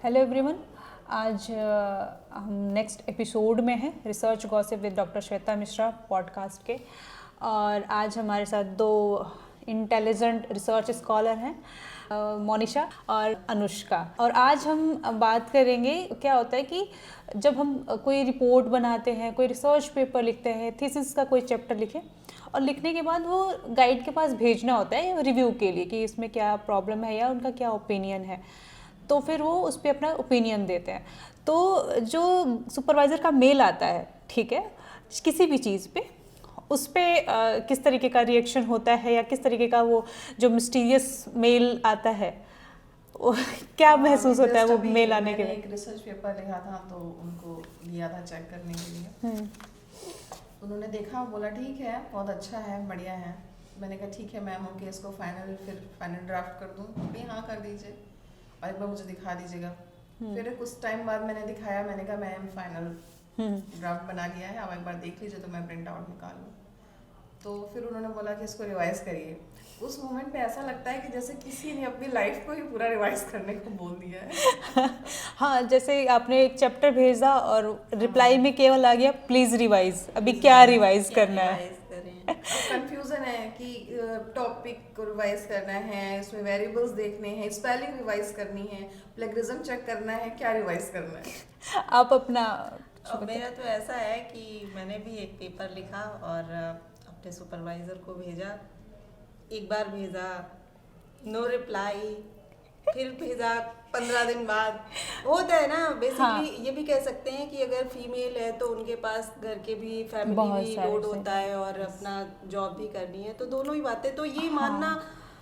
Hello everyone. आज हम next episode में हैं research gossip with doctor Shweta Mishra podcast के। और आज हमारे साथ दो इंटेलिजेंट रिसर्च स्कॉलर हैं, मोनिशा और अनुष्का। और आज हम बात करेंगे क्या होता है कि जब हम कोई रिपोर्ट बनाते हैं, कोई रिसर्च पेपर लिखते हैं, थीसिस का कोई चैप्टर लिखें और लिखने के बाद वो गाइड के पास भेजना होता है रिव्यू के लिए कि इसमें क्या प्रॉब्लम है या उनका क्या ओपिनियन है, तो फिर वो उस पर अपना ओपिनियन देते हैं। तो जो सुपरवाइज़र का मेल आता है, ठीक है, किसी भी चीज़ पे, उस पर किस तरीके का रिएक्शन होता है या किस तरीके का वो जो मिस्टीरियस मेल आता है क्या महसूस होता है वो मेल आने के बाद? एक रिसर्च पेपर लिखा था तो उनको लिया था चेक करने के लिए। उन्होंने देखा, बोला ठीक है, बहुत अच्छा है, बढ़िया है। मैंने कहा ठीक है मैम, ओके, इसको फाइनल ड्राफ्ट कर दूँ? भी हाँ कर दीजिए और एक बार मुझे दिखा दीजिएगा। फिर कुछ टाइम बाद मैंने दिखाया, मैंने कहा मैम फाइनल ड्राफ्ट बना लिया है, अब एक बार देख लीजिए तो मैं प्रिंट आउट निकालूँ। तो फिर उन्होंने बोला कि इसको रिवाइज करिए। उस मोमेंट पे ऐसा लगता है कि जैसे किसी ने अपनी लाइफ को ही पूरा रिवाइज करने को बोल दिया है। हाँ, जैसे आपने एक चैप्टर भेजा और रिप्लाई में केवल आ गया प्लीज रिवाइज। अभी क्या रिवाइज करना है? कंफ्यूजन है कि टॉपिक को रिवाइज करना है, इसमें वेरिएबल्स देखने हैं, स्पेलिंग रिवाइज करनी है, प्लेगरिज्म चेक करना है, क्या रिवाइज करना है? आप अपना मेरा तो ऐसा है कि मैंने भी एक पेपर लिखा और अपने सुपरवाइज़र को भेजा। एक बार भेजा, नो रिप्लाई, फिर भेजा 15 दिन बाद। होता है ना बेसिकली। हाँ। ये भी कह सकते हैं कि अगर फीमेल है तो उनके पास घर के भी फैमिली भी लोड होता है और अपना जॉब भी करनी है, तो दोनों ही बातें तो ये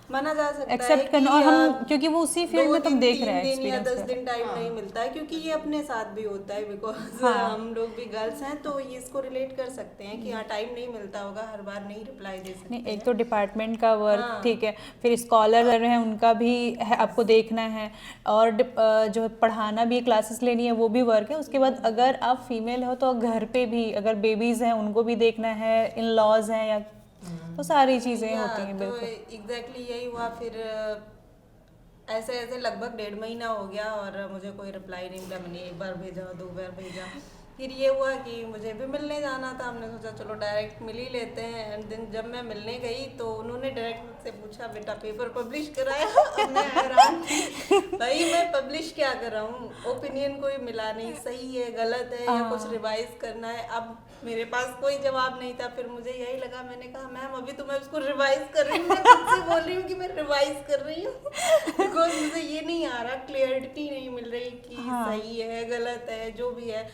माना जा सकता है एक्सेप्ट करना। और हम क्योंकि वो उसी फील्ड में तुम देख रहे हैं, 2 दिन या 10 दिन टाइम नहीं मिलता है, क्योंकि ये अपने साथ भी होता है, बिकॉज हम लोग भी गर्ल्स हैं तो ये इसको रिलेट कर सकते हैं कि हाँ टाइम नहीं मिलता होगा, हर बार नहीं रिप्लाई दे सकते। नहीं, एक तो डिपार्टमेंट का वर्क, ठीक है, फिर स्कॉलर हैं उनका भी है, आपको देखना है, और जो पढ़ाना भी, क्लासेस लेनी है, वो भी वर्क है। उसके बाद अगर आप फीमेल हो तो घर पे भी अगर बेबीज हैं उनको भी देखना है, इन लॉज हैं या तो सारी चीज़ें होती हैं। बिल्कुल एग्जैक्टली यही हुआ। फिर ऐसे लगभग 1.5 महीना हो गया और मुझे कोई रिप्लाई नहीं मिला। मैंने एक बार भेजा, 2 बार भेजा, फिर ये हुआ कि मुझे भी मिलने जाना था। हमने सोचा चलो डायरेक्ट मिल ही लेते हैं। एंड देन जब मैं मिलने गई तो उन्होंने डायरेक्ट मुझसे पूछा बेटा पेपर पब्लिश कराया? मैं हैरान थी, भाई मैं पब्लिश क्या कर रहा हूँ, ओपिनियन कोई मिला नहीं, सही है गलत है या कुछ रिवाइज करना है। अब मेरे पास कोई जवाब नहीं था। फिर मुझे यही लगा, मैंने कहा मैम अभी तो मैं उसको रिवाइज कर रही हूँ, मैं खुद से बोल रही हूँ कि मैं रिवाइज कर रही हूँ, बिकॉज मुझे ये नहीं आ रहा, क्लियरिटी नहीं मिल रही कि सही है गलत है जो भी है।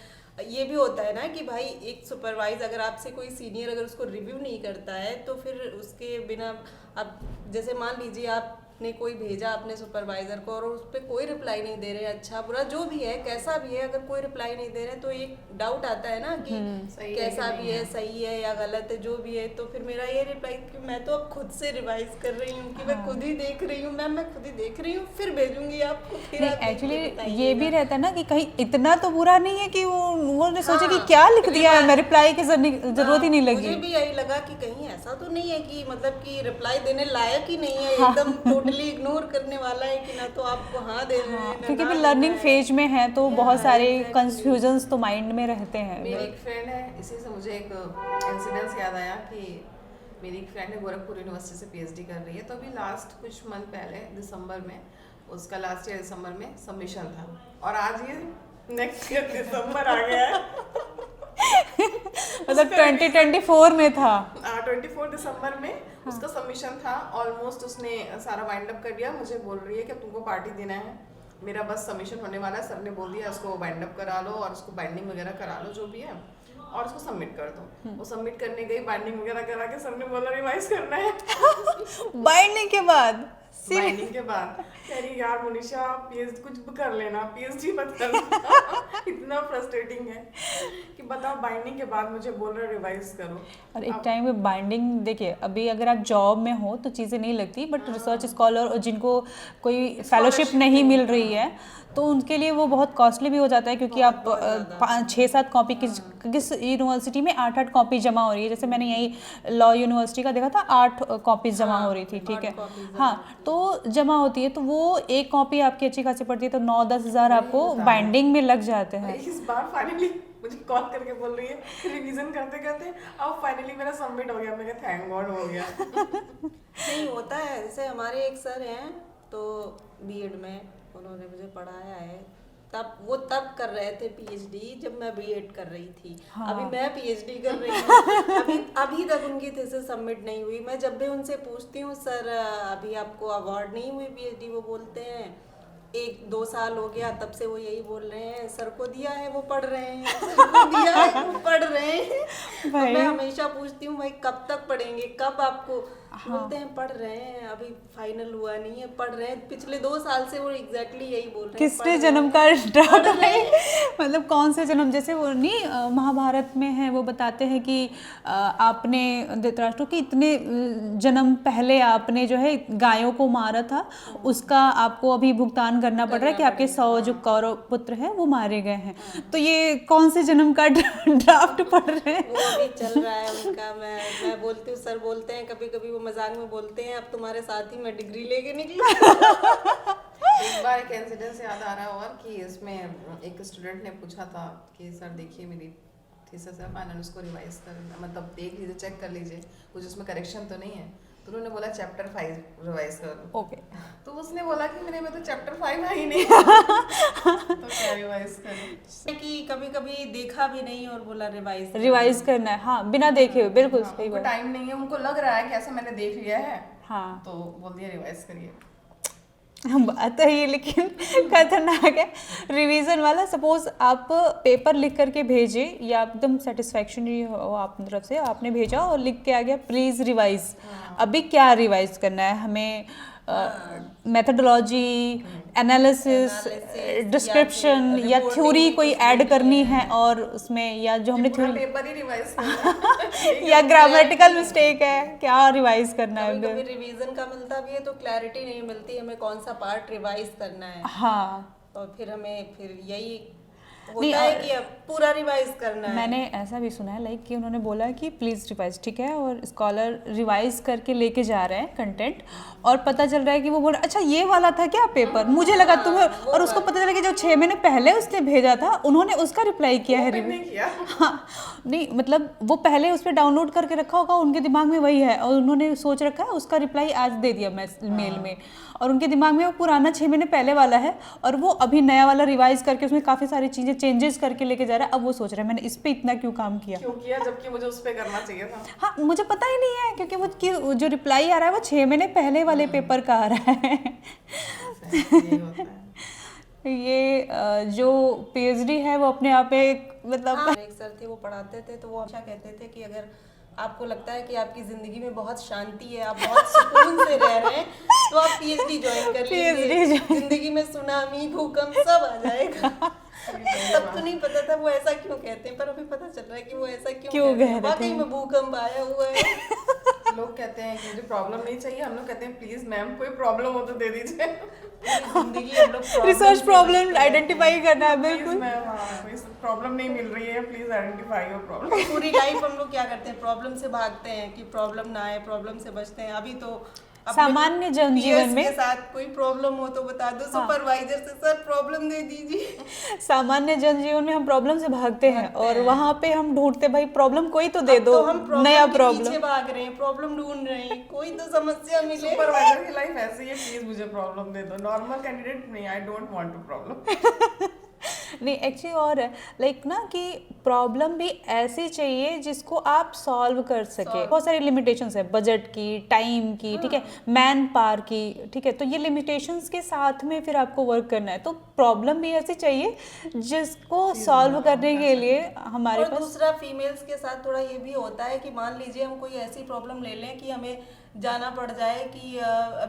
ये भी होता है ना कि भाई एक सुपरवाइज अगर आपसे कोई सीनियर अगर उसको रिव्यू नहीं करता है तो फिर उसके बिना, अब जैसे मान लीजिए आपने कोई भेजा अपने सुपरवाइजर को और उस पर कोई रिप्लाई नहीं दे रहे, अच्छा बुरा जो भी है, कैसा भी है, अगर कोई रिप्लाई नहीं दे रहे तो एक डाउट आता है ना कि कैसा भी है, सही है या गलत है, जो भी है। तो फिर मेरा ये रिप्लाई कि मैं तो अब खुद से रिवाइज कर रही हूँ कि मैं खुद ही देख रही हूँ मैम, मैं खुद ही देख रही हूँ, फिर भेजूंगी आपको। नहीं, एक्चुअली ये भी रहता है ना कि कहीं इतना तो बुरा नहीं है कि उन्होंने सोचा कि क्या लिख दिया है, मैं रिप्लाई की जरूरत ही नहीं लगी। मुझे भी यही लगा कि कहीं ऐसा तो नहीं है कि मतलब कि रिप्लाई देने लायक ही नहीं है, एकदम टोटली इग्नोर करने वाला है कि ना तो आपको हाँ दे रहे हैं, क्योंकि भी लर्निंग फेज में है तो बहुत सारे कंफ्यूजन्स तो माइंड में रहते हैं। मेरी एक फ्रेंड है, इसी से मुझे एक इंसिडेंस याद आया कि मेरी एक फ्रेंड है गोरखपुर यूनिवर्सिटी से पीएचडी कर रही है। तो अभी लास्ट कुछ मंथ पहले दिसंबर में, उसका लास्ट ईयर दिसंबर में सबमिशन था और आज ये नेक्स्ट ईयर दिसंबर आ गया है। मतलब 2024 में था। 24 दिसंबर में उसका सबमिशन था। ऑलमोस्ट उसने सारा वाइंड अप कर दिया। मुझे बोल रही है कि तुमको पार्टी देना है, मेरा बस सबमिशन होने वाला है, सर ने बोल दिया उसको वाइंड अप करा लो और उसको बाइंडिंग वगैरह करा लो जो भी है और उसको सबमिट कर दो। वो सबमिट करने गई, बाइंडिंग वगैरह करा के सर ने बोला रिवाइज करना है। बाइंडिंग के बाद बाइंडिंग के बाद कह रही यार मोनिशा पीएचडी कुछ भी कर लेना, पीएचडी मत करना। इतना फ्रस्ट्रेटिंग है कि बताओ बाइंडिंग के बाद मुझे बोल रहे रिवाइज करो। और एक टाइम में बाइंडिंग, देखिए अभी अगर आप जॉब में हो तो चीज़ें नहीं लगती, बट रिसर्च स्कॉलर और जिनको कोई फेलोशिप नहीं मिल रही है तो उनके लिए वो बहुत कॉस्टली भी हो जाता है, क्योंकि आप 6-7 कॉपी किस यूनिवर्सिटी में 8-8 कॉपी जमा हो रही है। जैसे मैंने यही लॉ यूनिवर्सिटी का देखा था, 8 कॉपीज जमा हो रही थी, ठीक है। हाँ, तो जमा होती है, तो वो एक कॉपी आपकी अच्छी खासी पड़ती है, तो 9-10 हज़ार आपको बाइंडिंग में लग जाते हैं। इस बार फाइनली मुझे कॉल करके बोल रही है रिवीजन करते करते अब फाइनली मेरा सबमिट हो गया। मैं कहा थैंक गॉड हो गया। नहीं होता है, जैसे हमारे एक सर हैं तो बीएड में उन्होंने मुझे पढ़ाया है, तब कर रहे थे पीएचडी जब मैं बीएड कर रही थी। हाँ। अभी मैं पीएचडी कर रही हूँ, अभी तक उनकी थीसिस सबमिट नहीं हुई। मैं जब भी उनसे पूछती हूँ सर अभी आपको अवार्ड नहीं हुई पीएचडी, वो बोलते हैं 1-2 साल हो गया, तब से वो यही बोल रहे हैं सर को दिया है वो पढ़ रहे हैं, सर को दिया है वो पढ़ रहे हैं। तो मैं हमेशा पूछती हूँ भाई कब तक पढ़ेंगे, कब आपको? बोलते हैं पढ़ रहे हैं, अभी फाइनल हुआ नहीं है, पढ़ रहे हैं। पिछले 2 साल से वो एग्जैक्टली यही बोल रहे हैं। किसने जन्म का ड्राफ्ट है, मतलब कौन से जन्म, जैसे वो नहीं महाभारत में है, वो बताते हैं कि आपने धृतराष्ट्र की इतने जन्म पहले आपने जो है गायों को मारा था, उसका आपको अभी भुगतान करना पड़ रहा है कि आपके 100 जो कौरव पुत्र हैं वो मारे गए हैं। तो ये कौन से जन्म का ड्राफ्ट पढ़ रहे हैं? वो अभी चल रहा है उनका। मैं बोलती हूँ, सर बोलते हैं कभी कभी, वो मजाक में बोलते हैं अब तुम्हारे साथ ही मैं डिग्री लेके निकली। एक बार एक इंसिडेंस याद आ रहा है और कि इसमें एक स्टूडेंट ने पूछा था कि सर देखिए मेरी थीसिस है, फाइनल उसको रिवाइज कर, मतलब देख लीजिए, चेक कर लीजिए, कुछ उसमें करेक्शन तो नहीं है। तो उन्होंने बोला चैप्टर 5 रिवाइज कर लो। ओके। तो उसने बोला कि मेरे में तो चैप्टर 5 है ही नहीं। तो क्या रिवाइज करें? कि कभी कभी देखा भी नहीं और बोला रिवाइज करना है, हाँ, बिना देखे हुए, बिल्कुल सही उनको बात। टाइम नहीं है, उनको लग रहा है कि ऐसा मैंने देख लिया है, हाँ, तो बोल दिया रिवाइज करिए। बात तो ये लेकिन खतरनाक है रिवीजन वाला। सपोज आप पेपर लिख करके भेजे या एकदम सेटिस्फैक्शन हो आप तरफ से, आपने भेजा और लिख के आ गया प्लीज रिवाइज। अभी क्या रिवाइज करना है हमें? मेथडोलॉजी, एनालिसिस, डिस्क्रिप्शन या थ्योरी कोई ऐड करनी है और उसमें, या जो हमने थ्योरी पेपर ही रिवाइज करना या ग्रामेटिकल मिस्टेक है, क्या रिवाइज करना है? कभी रिवीजन का मिलता भी है तो क्लैरिटी नहीं मिलती हमें कौन सा पार्ट रिवाइज करना है। हाँ, और फिर हमें फिर यही होता है कि अब पूरा रिवाइज करना है। मैंने ऐसा भी सुना है लाइक कि उन्होंने बोला कि प्लीज़ रिवाइज, ठीक है, और स्कॉलर रिवाइज करके लेके जा रहे हैं कंटेंट, और पता चल रहा है कि वो बोल रहा अच्छा ये वाला था क्या पेपर, मुझे लगा तुम्हें, और उसको पता चला कि जो 6 महीने पहले उसने भेजा था उन्होंने उसका रिप्लाई किया है। नहीं किया। हाँ, नहीं मतलब वो पहले उस पर डाउनलोड करके रखा होगा, उनके दिमाग में वही है और उन्होंने सोच रखा है उसका रिप्लाई आज दे दिया मेल में, और उनके दिमाग में वो पुराना 6 महीने पहले वाला है और वो अभी नया वाला रिवाइज करके उसमें काफ़ी सारी चीज़ें चेंजेस करके लेके जा रहा है। अब वो सोच रहा है मैंने इस पे इतना क्यों काम किया, जबकि मुझे उस पे करना चाहिए था। हाँ, मुझे पता ही नहीं है क्योंकि वो जो रिप्लाई आ रहा है वो 6 महीने पहले वाले पेपर का आ रहा है। ये जो पीएचडी है वो अपने आप में मतलब एक सर थे वो पढ़ाते थे तो वो हमेशा कहते थे कि अगर आपको लगता है कि आपकी जिंदगी में बहुत शांति है, आप बहुत सुकून से रह रहे हैं, तो आप पीएचडी ज्वाइन कर लीजिए, जिंदगी में सुनामी भूकंप सब आ जाएगा। तब तो नहीं पता था वो ऐसा क्यों कहते हैं, पर अभी पता चल रहा है कि वो ऐसा क्यों कहते हैं। वाकई में भूकंप आया हुआ है। लोग कहते हैं कि मुझे प्रॉब्लम नहीं चाहिए, हम लोग कहते हैं प्लीज मैम कोई प्रॉब्लम हो तो दे दीजिए। जिंदगी हम लोग रिसर्च प्रॉब्लम आइडेंटिफाई करना है, बिल्कुल मैम कोई प्रॉब्लम नहीं मिल रही है, प्लीज आइडेंटिफाई योर प्रॉब्लम। पूरी लाइफ हम लोग क्या करते हैं, प्रॉब्लम से भागते हैं कि प्रॉब्लम ना आए, प्रॉब्लम से बचते हैं। अभी तो सामान्य जनजीवन में के साथ कोई प्रॉब्लम हो तो बता दो, सुपरवाइजर से सर प्रॉब्लम दे दीजिए। सामान्य जनजीवन में हम प्रॉब्लम से भागते हैं और वहाँ पे हम ढूंढते भाई प्रॉब्लम कोई तो दे दो, तो हम नया प्रॉब्लम पीछे भाग रहे हैं, प्रॉब्लम ढूंढ रहे हैं, कोई तो समस्या मिले। सुपरवाइजर की लाइफ ऐसी है, प्लीज मुझे प्रॉब्लम दे दो। नॉर्मल कैंडिडेट नहीं, I don't want to problem. नहीं एक्चुअली और है लाइक ना कि प्रॉब्लम भी ऐसी चाहिए जिसको आप सॉल्व कर सके। बहुत सारी लिमिटेशंस है, बजट की, टाइम की, ठीक है, मैन पावर की, ठीक है, तो ये लिमिटेशंस के साथ में फिर आपको वर्क करना है। तो प्रॉब्लम भी ऐसी चाहिए जिसको सॉल्व करने के लिए हमारे पास। दूसरा फीमेल्स के साथ थोड़ा ये भी होता है कि मान लीजिए हम कोई ऐसी प्रॉब्लम ले लें कि हमें जाना पड़ जाए, कि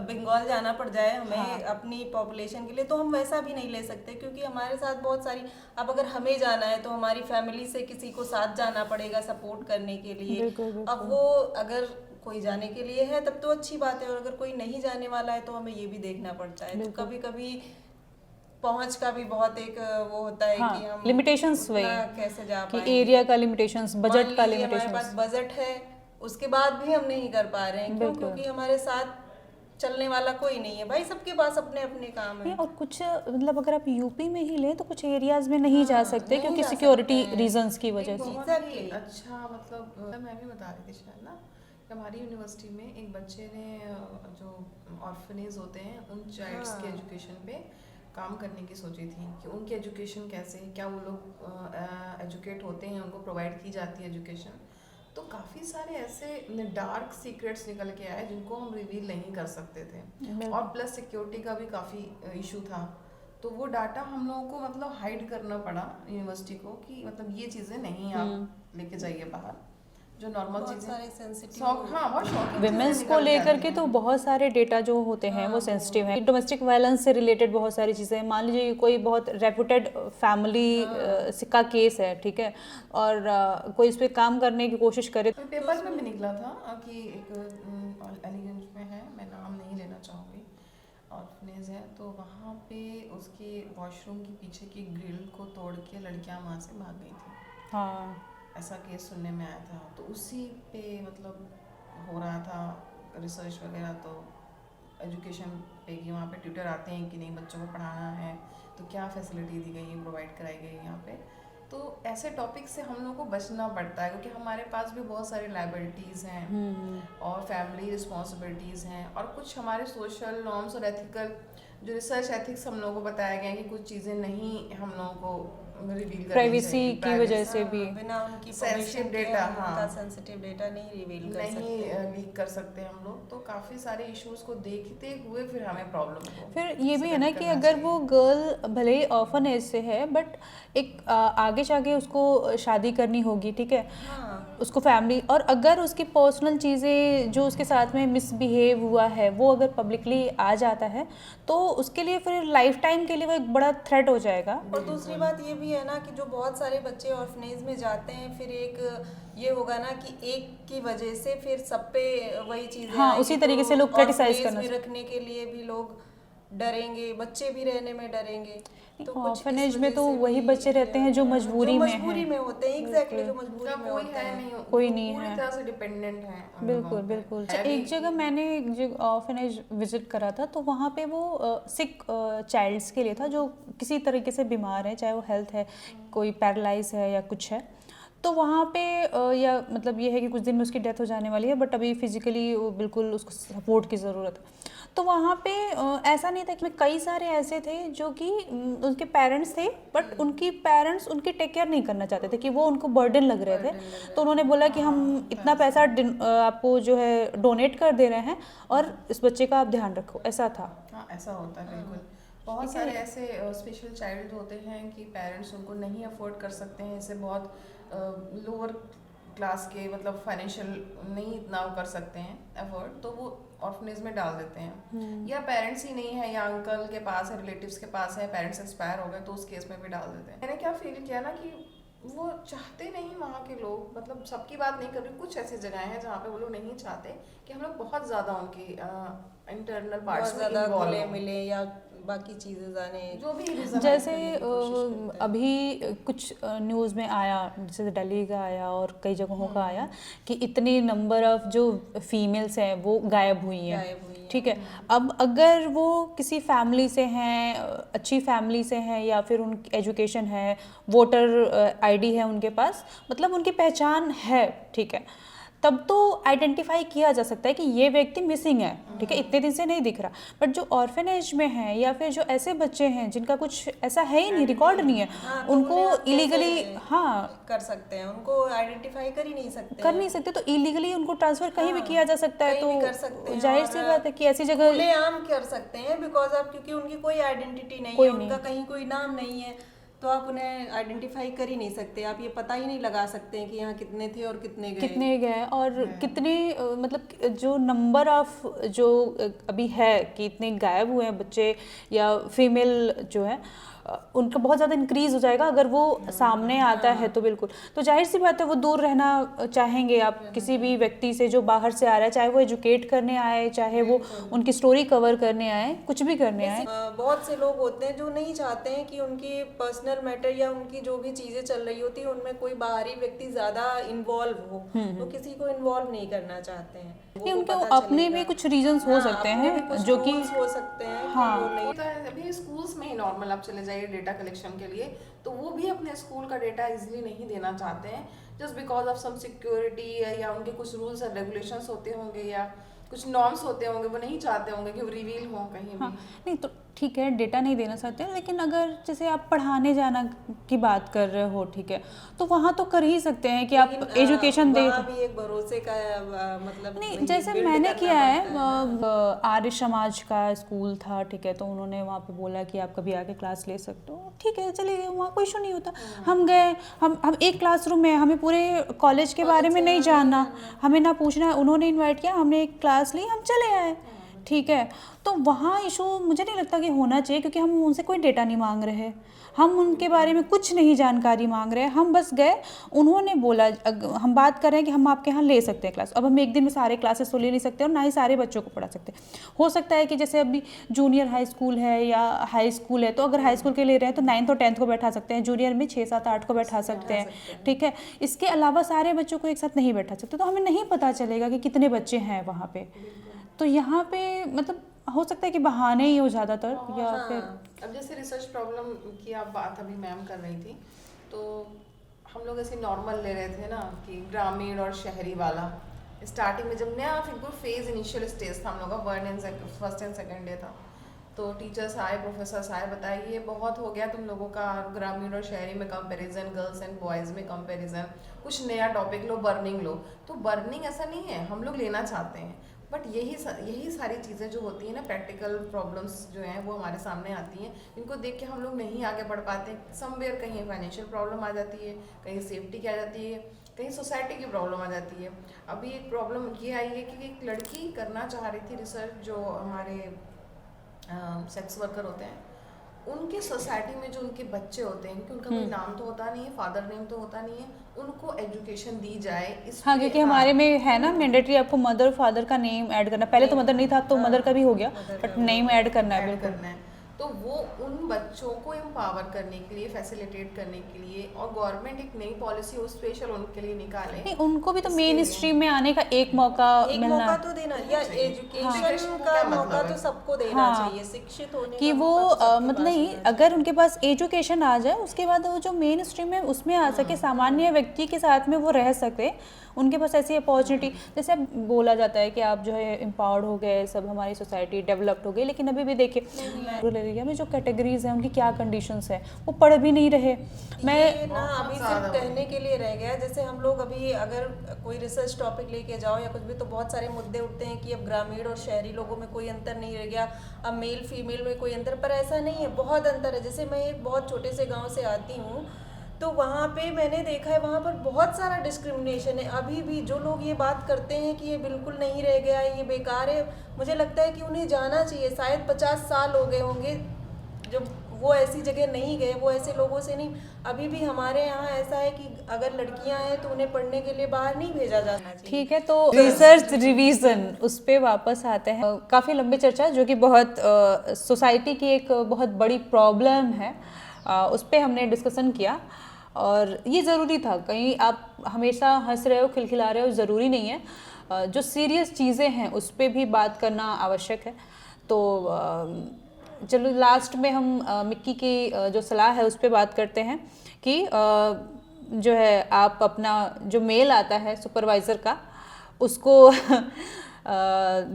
बंगाल जाना पड़ जाए हमें अपनी पॉपुलेशन के लिए, तो हम वैसा भी नहीं ले सकते क्योंकि हमारे साथ बहुत सारी, अब अगर हमें जाना है तो हमारी फैमिली से किसी को साथ जाना पड़ेगा सपोर्ट करने के लिए। अब वो अगर कोई जाने के लिए है तब तो अच्छी बात है, और अगर कोई नहीं जाने वाला है तो हमें ये भी देखना पड़ता है। तो कभी कभी पहुंच का भी बहुत एक वो होता है हाँ, कि हम limitations उतना वही कैसे जा कि पाएंगे। एरिया का लिमिटेशंस, बजट का मान लीजिए हमारे लिमिटेशंस। पास बजट है, उसके बाद भी हम नहीं कर पा रहे हैं, क्यों? बिल्कुल। क्योंकि हमारे साथ चलने वाला कोई नहीं है भाई, सबके पास अपने अपने काम नहीं, है। और कुछ मतलब अगर आप यूपी में ही लें तो कुछ एरियाज में नहीं जा सकते नहीं क्योंकि जा सिक्योरिटी सकते हैं। रीजंस की एक वजह से। बहुत ही Exactly. अच्छा मतलब मैं भी बता रही थी शायद ना कि हमारी यूनिवर्सिटी में एक बच्चे ने जो ऑर्फनेज होते हैं उन चाइल्ड्स के हाँ। एजुकेशन पे काम करने की सोची थी कि उनकी एजुकेशन कैसे है, क्या वो लोग एजुकेट होते हैं, उनको प्रोवाइड की जाती है एजुकेशन। तो काफ़ी सारे ऐसे डार्क सीक्रेट्स निकल के आए जिनको हम रिवील नहीं कर सकते थे, बिल्कुल। और प्लस सिक्योरिटी का भी काफ़ी इशू था। तो वो डाटा हम लोगों को मतलब हाइड करना पड़ा यूनिवर्सिटी को कि मतलब ये चीज़ें नहीं आप लेके जाइए बाहर, जो नॉर्मल बहुत चीज़ें सारे सेंसिटिव हाँ बहुत शॉकिंग विमेंस को लेकर के तो बहुत सारे डेटा जो होते हैं वो सेंसिटिव हैं। डोमेस्टिक वायलेंस से रिलेटेड बहुत सारी चीज़ें, मान लीजिए कोई बहुत रेपुटेड फैमिली का केस है, ठीक है, और कोई इस पर काम करने की कोशिश करे। पेपर में भी निकला था कि एक अलीगंज में है, मैं नाम नहीं लेना चाहूँगी, ऑर्फनेज है, तो वहाँ पे उसके वॉशरूम के पीछे की ग्रिल को तोड़ के लड़कियाँ वहाँ से भाग गई थी। हाँ, ऐसा केस सुनने में आया था। तो उसी पे मतलब हो रहा था रिसर्च वगैरह, तो एजुकेशन पे कि वहाँ पे ट्यूटर आते हैं कि नहीं, बच्चों को पढ़ाना है तो क्या फैसिलिटी दी गई है, प्रोवाइड कराई गई है यहाँ पे। तो ऐसे टॉपिक से हम लोग को बचना पड़ता है क्योंकि हमारे पास भी बहुत सारी लाइबिलिटीज़ हैं और फैमिली रिस्पॉन्सिबिलिटीज़ हैं, और कुछ हमारे सोशल नॉर्म्स और एथिकल जो रिसर्च एथिक्स हम लोगों को बताया गया है कि कुछ चीज़ें नहीं हम लोगों को रिवील करनी प्राइवेसी चाहिए, की वजह से भी बिना उनकी सेंसिटिव परमिशन के डेटा, हम हाँ, उनका सेंसिटिव डेटा नहीं रिवील कर सकते। नहीं लीक कर सकते हम लोग। तो काफ़ी सारे इश्यूज को देखते हुए फिर हमें प्रॉब्लम को फिर ये भी है ना select कि करना अगर चाहिए। वो गर्ल भले ही ऑर्फनेज से है बट एक आगे जाके उसको शादी करनी होगी, ठीक है, हाँ, उसको फैमिली, और अगर उसकी पर्सनल चीज़ें जो उसके साथ में मिसबिहेव हुआ है वो अगर पब्लिकली आ जाता है तो उसके लिए फिर लाइफ टाइम के लिए वो एक बड़ा थ्रेट हो जाएगा। और दूसरी बात ये भी है ना कि जो बहुत सारे बच्चे ऑर्फनेज में जाते हैं, फिर एक ये होगा ना कि एक की वजह से फिर सब पे वही चीजें हाँ, आएंगी, उसी तरीके तो से लोग criticize orphanage करना में रखने के लिए भी लोग डरेंगे, बच्चे भी रहने में डरेंगे। तो कुछ इस ऑर्फनेज में वजह तो से वही भी बच्चे रहते हैं जो मजबूरी में मजबूरी हैं। में होते हैं, एग्जैक्टली, जो मजबूरी उनका में कोई होते है हैं। नहीं, कोई वो नहीं पूरी है। तरह से डिपेंडेंट है उन बिल्कुल लोगों पे। बिल्कुल। है एक भी जगह मैंने एक जगह ऑर्फनेज विजिट करा था तो वहाँ पे वो सिक चाइल्ड्स के लिए था जो किसी तरीके से बीमार है, चाहे वो हेल्थ है, कोई पैरालाइज है या कुछ है। तो वहाँ पे या मतलब ये है कि कुछ दिन में उसकी डेथ हो जाने वाली है बट अभी फिजिकली बिल्कुल उसको सपोर्ट की ज़रूरत है। तो वहाँ पे ऐसा नहीं था कि कई सारे ऐसे थे जो कि उनके पेरेंट्स थे बट उनकी पेरेंट्स उनकी टेक केयर नहीं करना चाहते थे कि वो उनको बर्डन लग रहे थे। तो उन्होंने बोला कि हम इतना पैसा आपको जो है डोनेट कर दे रहे हैं और इस बच्चे का आप ध्यान रखो, ऐसा था। हाँ, ऐसा होता है बिल्कुल। बहुत सारे ऐसे स्पेशल चाइल्ड होते हैं कि पेरेंट्स उनको नहीं अफोर्ड कर सकते हैं, ऐसे बहुत लोअर क्लास के मतलब फाइनेंशियल नहीं इतना वो कर सकते हैं अफोर्ड, तो वो ऑर्फनेज में डाल देते हैं। या पेरेंट्स ही नहीं है या अंकल के पास है, रिलेटिव्स के पास है, पेरेंट्स एक्सपायर हो गए तो उस केस में भी डाल देते हैं। मैंने क्या फील किया ना कि वो चाहते नहीं वहाँ के लोग, मतलब सबकी बात नहीं कर रही, कुछ ऐसी जगहें हैं जहाँ पे वो लोग नहीं चाहते कि हम लोग बहुत ज़्यादा उनकी इंटरनल पार्ट्स बहुत में ज्यादा इन्वॉल्व घुले हों। मिले या बाकी चीजें जाने, जो भी reason जैसे hide करने की कोशिश करते हैं। अभी कुछ न्यूज़ में आया, जैसे दिल्ली का आया और कई जगहों का आया कि इतनी नंबर ऑफ जो फीमेल्स हैं वो गायब हुई हैं, ठीक है। अब अगर वो किसी फैमिली से हैं, अच्छी फैमिली से हैं या फिर उनकी एजुकेशन है, वोटर आईडी है उनके पास, मतलब उनकी पहचान है, ठीक है, तब तो आइडेंटिफाई किया जा सकता है कि ये व्यक्ति मिसिंग है, ठीक है, इतने दिन से नहीं दिख रहा। बट जो ऑर्फनेज में है या फिर जो ऐसे बच्चे हैं जिनका कुछ ऐसा है ही नहीं, रिकॉर्ड नहीं है, हाँ, तो उनको उन्हें आप इलीगली कैसे हाँ कर सकते हैं, उनको आइडेंटिफाई कर ही नहीं सकते कर नहीं सकते, तो इलीगली उनको ट्रांसफर कहीं भी किया जा सकता है। कहीं भी कर सकते तो हैं, जाहिर सी और बात है कि ऐसी जगह खुलेआम कर सकते हैं, बिकॉज अब क्योंकि उनकी कोई आइडेंटिटी नहीं है, उनका कहीं कोई नाम नहीं है, तो आप उन्हें आइडेंटिफाई कर ही नहीं सकते, आप ये पता ही नहीं लगा सकते हैं कि यहाँ कितने थे और कितने गए और कितने मतलब जो नंबर ऑफ जो अभी है कि इतने गायब हुए हैं बच्चे या फीमेल जो है उनका बहुत ज़्यादा इंक्रीज हो जाएगा अगर वो सामने आता है। तो बिल्कुल, तो जाहिर सी बात है वो दूर रहना चाहेंगे आप किसी भी व्यक्ति से जो बाहर से आ रहा है, चाहे वो एजुकेट करने आए, चाहे वो उनकी स्टोरी कवर करने आए, कुछ भी करने आए। बहुत से लोग होते हैं जो नहीं चाहते हैं कि उनकी पर्सनल मैटर या उनकी जो भी चीज़ें चल रही होती है उनमें कोई बाहरी व्यक्ति ज़्यादा इन्वॉल्व हो, तो किसी को इन्वॉल्व नहीं करना चाहते हैं। नहीं, उनके अपने भी कुछ रीजंस हो सकते हैं जो कि हो सकते हैं। हाँ, वो नहीं होता है। अभी स्कूल्स में ही नॉर्मल आप चले जाइए डेटा कलेक्शन के लिए, तो वो भी अपने स्कूल का डेटा इजीली नहीं देना चाहते हैं, just because of some security या उनके कुछ रूल्स एंड रेगुलेशंस होते होंगे या कुछ नॉर्म्स होते होंगे, वो नहीं चाहते होंगे कि वो रिवील हो कहीं भी। नहीं तो ठीक है, डेटा नहीं देना चाहते हैं, लेकिन अगर जैसे आप पढ़ाने जाना की बात कर रहे हो, ठीक है, तो वहाँ तो कर ही सकते हैं कि आप एजुकेशन दे। वहाँ भी एक भरोसे का मतलब नहीं, जैसे मैंने किया है, आर्य समाज का स्कूल था, ठीक है, तो उन्होंने वहाँ पे बोला कि आप कभी आके क्लास ले सकते हो, ठीक है, चलिए, वहाँ कोई इशू नहीं होता। हम गए, हम एक क्लासरूम में, हमें पूरे कॉलेज के बारे में नहीं जानना, हमें ना पूछना, उन्होंने इन्वाइट किया, हमने एक क्लास ली, हम चले आए, ठीक है। तो वहाँ इशू मुझे नहीं लगता कि होना चाहिए, क्योंकि हम उनसे कोई डेटा नहीं मांग रहे, हम उनके बारे में कुछ नहीं जानकारी मांग रहे हैं, हम बस गए, उन्होंने बोला, हम बात कर रहे हैं कि हम आपके यहाँ ले सकते हैं क्लास। अब हम एक दिन में सारे क्लासेस तो ले नहीं सकते और ना ही सारे बच्चों को पढ़ा सकते। हो सकता है कि जैसे अभी जूनियर हाई स्कूल है या हाई स्कूल है, तो अगर हाई स्कूल के ले रहे हैं तो 9th और 10th को बैठा सकते हैं, जूनियर में 6, 7, 8 को बैठा सकते हैं, ठीक है। इसके अलावा सारे बच्चों को एक साथ नहीं बैठा सकते, तो हमें नहीं पता चलेगा कि कितने बच्चे हैं वहाँ पे। तो यहाँ पे मतलब हो सकता है कि बहाने ही हो ज़्यादातर, या फिर अब जैसे रिसर्च प्रॉब्लम की आप बात अभी मैम कर रही थी, तो हम लोग ऐसे नॉर्मल ले रहे थे ना कि ग्रामीण और शहरी वाला। स्टार्टिंग में जब नया बिल्कुल फेज इनिशियल स्टेज था हम लोग का, फर्स्ट एंड सेकेंड डे था, तो टीचर्स आए, प्रोफेसर्स आए, बताइए ये बहुत हो गया तुम लोगों का ग्रामीण और शहरी में कंपैरिजन, गर्ल्स एंड बॉयज़ में कंपैरिजन, कुछ नया टॉपिक लो, बर्निंग लो। तो बर्निंग ऐसा नहीं है, हम लोग लेना चाहते हैं, बट यही सारी चीज़ें जो होती हैं ना, प्रैक्टिकल प्रॉब्लम्स जो हैं वो हमारे सामने आती हैं, इनको देख के हम लोग नहीं आगे बढ़ पाते। समवेयर कहीं फाइनेंशियल प्रॉब्लम आ जाती है, कहीं सेफ्टी की आ जाती है, कहीं सोसाइटी की प्रॉब्लम आ जाती है। अभी एक प्रॉब्लम ये आई है कि एक लड़की करना चाह रही थी रिसर्च, जो हमारे सेक्स वर्कर होते हैं, उनके सोसाइटी में जो उनके बच्चे होते हैं, क्योंकि उनका कोई नाम तो होता नहीं है, फादर नेम तो होता नहीं है, उनको एजुकेशन दी जाए इस। हाँ, क्योंकि हमारे में है ना मैंडेटरी, आपको मदर फादर का नेम ऐड करना। पहले तो मदर नहीं था, तो मदर का भी हो गया, बट नेम ऐड करना है, बिल्कुल करना है। तो वो उन बच्चों को एम्पावर करने के लिए, फैसिलिटेट करने के लिए, और गवर्नमेंट एक नई पॉलिसी हो स्पेशल उनके लिए निकाले। नहीं, उनको भी तो मेन स्ट्रीम में आने का एक मौका मिलना तो देना, या एजुकेशन का मौका तो सबको देना चाहिए, शिक्षित होने कि वो मतलब नहीं, अगर उनके पास एजुकेशन आ जाए, उसके बाद वो जो मेन स्ट्रीम है उसमें आ सके, सामान्य व्यक्ति के साथ में वो रह सके, उनके पास ऐसी अपॉर्चुनिटी। जैसे अब बोला जाता है कि आप जो है एम्पावर्ड हो गए, सब हमारी सोसाइटी डेवलप्ड हो गई, लेकिन अभी भी देखिए रूरल एरिया में जो कैटेगरीज हैं उनकी क्या कंडीशंस है, वो पढ़ भी नहीं रहे। मैं ना अभी सिर्फ कहने के लिए रह गया। जैसे हम लोग अभी अगर कोई रिसर्च टॉपिक लेके जाओ या कुछ भी, तो बहुत सारे मुद्दे उठते हैं कि अब ग्रामीण और शहरी लोगों में कोई अंतर नहीं रह गया, अब मेल फीमेल में कोई अंतर, पर ऐसा नहीं है, बहुत अंतर है। जैसे मैं एक बहुत छोटे से गाँव से आती हूँ, तो वहाँ पे मैंने देखा है, वहाँ पर बहुत सारा डिस्क्रिमिनेशन है। अभी भी जो लोग ये बात करते हैं कि ये बिल्कुल नहीं रह गया, ये बेकार है, मुझे लगता है कि उन्हें जाना चाहिए। शायद 50 साल हो गए होंगे जब वो ऐसी जगह नहीं गए, वो ऐसे लोगों से नहीं। अभी भी हमारे यहाँ ऐसा है कि अगर लड़कियां हैं तो उन्हें पढ़ने के लिए बाहर नहीं भेजा जाना चाहिए। ठीक है, तो रिसर्च रिवीजन उस पे वापस आते हैं। काफ़ी लंबी चर्चा, जो कि बहुत सोसाइटी की एक बहुत बड़ी प्रॉब्लम है, उस पे हमने डिस्कशन किया, और ये ज़रूरी था। कहीं आप हमेशा हंस रहे हो, खिलखिला रहे हो, ज़रूरी नहीं है। जो सीरियस चीज़ें हैं उस पे भी बात करना आवश्यक है। तो चलो लास्ट में हम मिक्की की जो सलाह है उस पे बात करते हैं कि जो है आप अपना जो मेल आता है सुपरवाइज़र का, उसको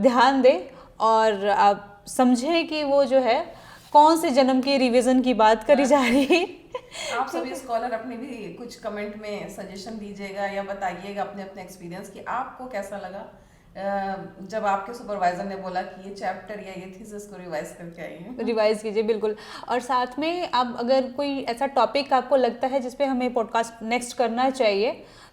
ध्यान दें और आप समझें कि वो जो है कौन से जन्म की रिवीजन की बात करी जा रही है। आप सभी स्कॉलर अपने भी कुछ कमेंट में सजेशन दीजिएगा या बताइएगा अपने अपने एक्सपीरियंस कि आपको कैसा लगा जब आपके सुपरवाइजर ने बोला कि ये चैप्टर या ये थीसिस को रिवाइज करके आई है। रिवाइज कीजिए बिल्कुल। और साथ में अब अगर कोई ऐसा टॉपिक आपको लगता है जिस पे हमें पॉडकास्ट नेक्स्ट करना चाहिए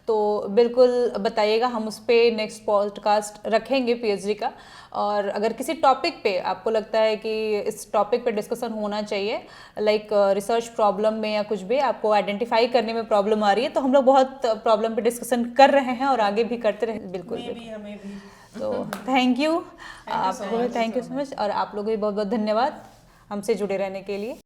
तो बिल्कुल बताइएगा, हम उस पर नेक्स्ट पॉडकास्ट रखेंगे पीएचडी का। और अगर किसी टॉपिक पे आपको लगता है कि इस टॉपिक पे डिस्कशन होना चाहिए, लाइक रिसर्च प्रॉब्लम में या कुछ भी आपको आइडेंटिफाई करने में प्रॉब्लम आ रही है, तो हम लोग बहुत प्रॉब्लम पे डिस्कशन कर रहे हैं और आगे भी करते रहे। बिल्कुल हमें भी तो थैंक यू so आपको, much, thank you so much. और आप लोगों को भी बहुत बहुत धन्यवाद हमसे जुड़े रहने के लिए।